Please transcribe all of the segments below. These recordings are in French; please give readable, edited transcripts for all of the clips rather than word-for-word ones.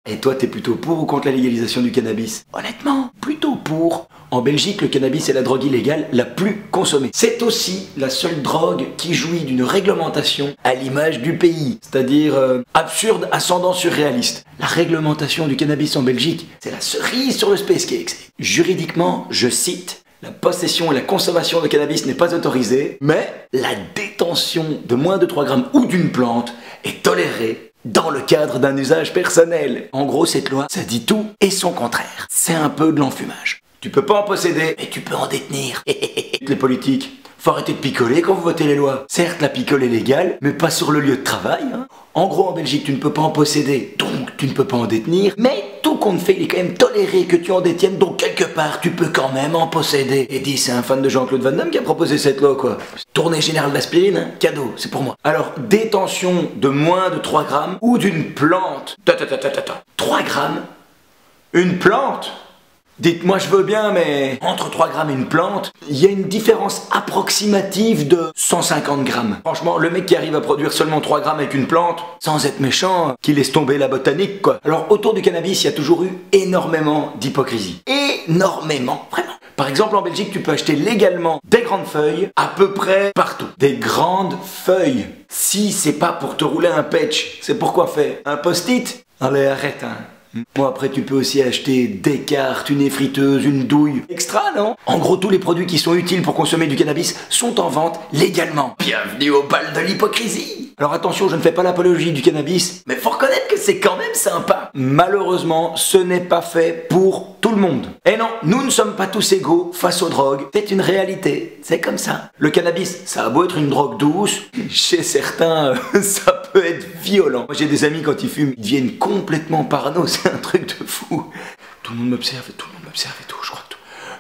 Et toi, t'es plutôt pour ou contre la légalisation du cannabis? Honnêtement, plutôt pour. En Belgique, le cannabis est la drogue illégale la plus consommée. C'est aussi la seule drogue qui jouit d'une réglementation à l'image du pays. C'est-à-dire absurde, ascendant surréaliste. La réglementation du cannabis en Belgique, c'est la cerise sur le space cake. Juridiquement, je cite, la possession et la consommation de cannabis n'est pas autorisée, mais la détention de moins de 3 grammes ou d'une plante est tolérée dans le cadre d'un usage personnel. En gros, cette loi, ça dit tout et son contraire. C'est un peu de l'enfumage. Tu peux pas en posséder, mais tu peux en détenir. Les politiques, faut arrêter de picoler quand vous votez les lois. Certes, la picole est légale, mais pas sur le lieu de travail. En gros, en Belgique, tu ne peux pas en posséder, donc tu ne peux pas en détenir. Mais tout compte fait, il est quand même toléré que tu en détiennes, donc quelque part, tu peux quand même en posséder. Et dis, c'est un fan de Jean-Claude Van Damme qui a proposé cette loi, quoi. Tournée générale d'aspirine, cadeau, c'est pour moi. Alors, détention de moins de 3 grammes ou d'une plante. 3 grammes? Une plante? Dites-moi, je veux bien, mais entre 3 grammes et une plante, il y a une différence approximative de 150 grammes. Franchement, le mec qui arrive à produire seulement 3 grammes avec une plante, sans être méchant, qui laisse tomber la botanique, quoi. Alors, autour du cannabis, il y a toujours eu énormément d'hypocrisie. Énormément, vraiment. Par exemple, en Belgique, tu peux acheter légalement des grandes feuilles à peu près partout. Des grandes feuilles. Si c'est pas pour te rouler un patch, c'est pour quoi faire? Un post-it? Allez, arrête, hein. Bon, après tu peux aussi acheter des cartes, une effriteuse, une douille. Extra, non? En gros, tous les produits qui sont utiles pour consommer du cannabis sont en vente légalement. Bienvenue au bal de l'hypocrisie. Alors attention, je ne fais pas l'apologie du cannabis, mais faut reconnaître que c'est quand même sympa. Malheureusement, ce n'est pas fait pour tout le monde. Et non, nous ne sommes pas tous égaux face aux drogues. C'est une réalité, c'est comme ça. Le cannabis, ça a beau être une drogue douce, chez certains, ça peut être violent. Moi j'ai des amis, quand ils fument, ils deviennent complètement parano, c'est un truc de fou. Tout le monde m'observe et tout, je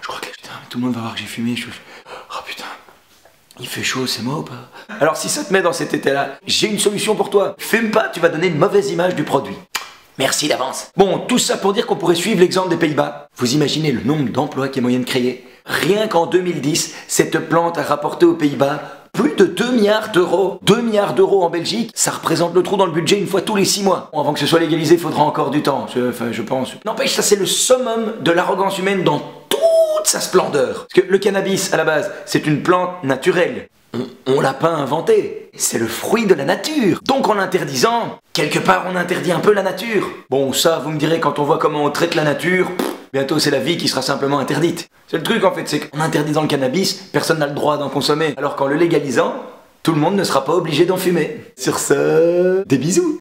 crois que putain, tout le monde va voir que j'ai fumé, oh putain. Il fait chaud, c'est moi ou pas? Alors si ça te met dans cet état-là, j'ai une solution pour toi. Fume pas, tu vas donner une mauvaise image du produit. Merci d'avance. Bon, tout ça pour dire qu'on pourrait suivre l'exemple des Pays-Bas. Vous imaginez le nombre d'emplois qu'il y a moyen de créer? Rien qu'en 2010, cette plante a rapporté aux Pays-Bas plus de 2 milliards d'euros. 2 milliards d'euros en Belgique, ça représente le trou dans le budget une fois tous les 6 mois. Bon, avant que ce soit légalisé, il faudra encore du temps, je pense. N'empêche, ça c'est le summum de l'arrogance humaine dans toute sa splendeur. Parce que le cannabis, à la base, c'est une plante naturelle. On l'a pas inventé. C'est le fruit de la nature. Donc en l'interdisant, quelque part on interdit un peu la nature. Bon, ça, vous me direz, quand on voit comment on traite la nature, bientôt c'est la vie qui sera simplement interdite. C'est le truc en fait, c'est qu'en interdisant le cannabis, personne n'a le droit d'en consommer. Alors qu'en le légalisant, tout le monde ne sera pas obligé d'en fumer. Sur ce, des bisous.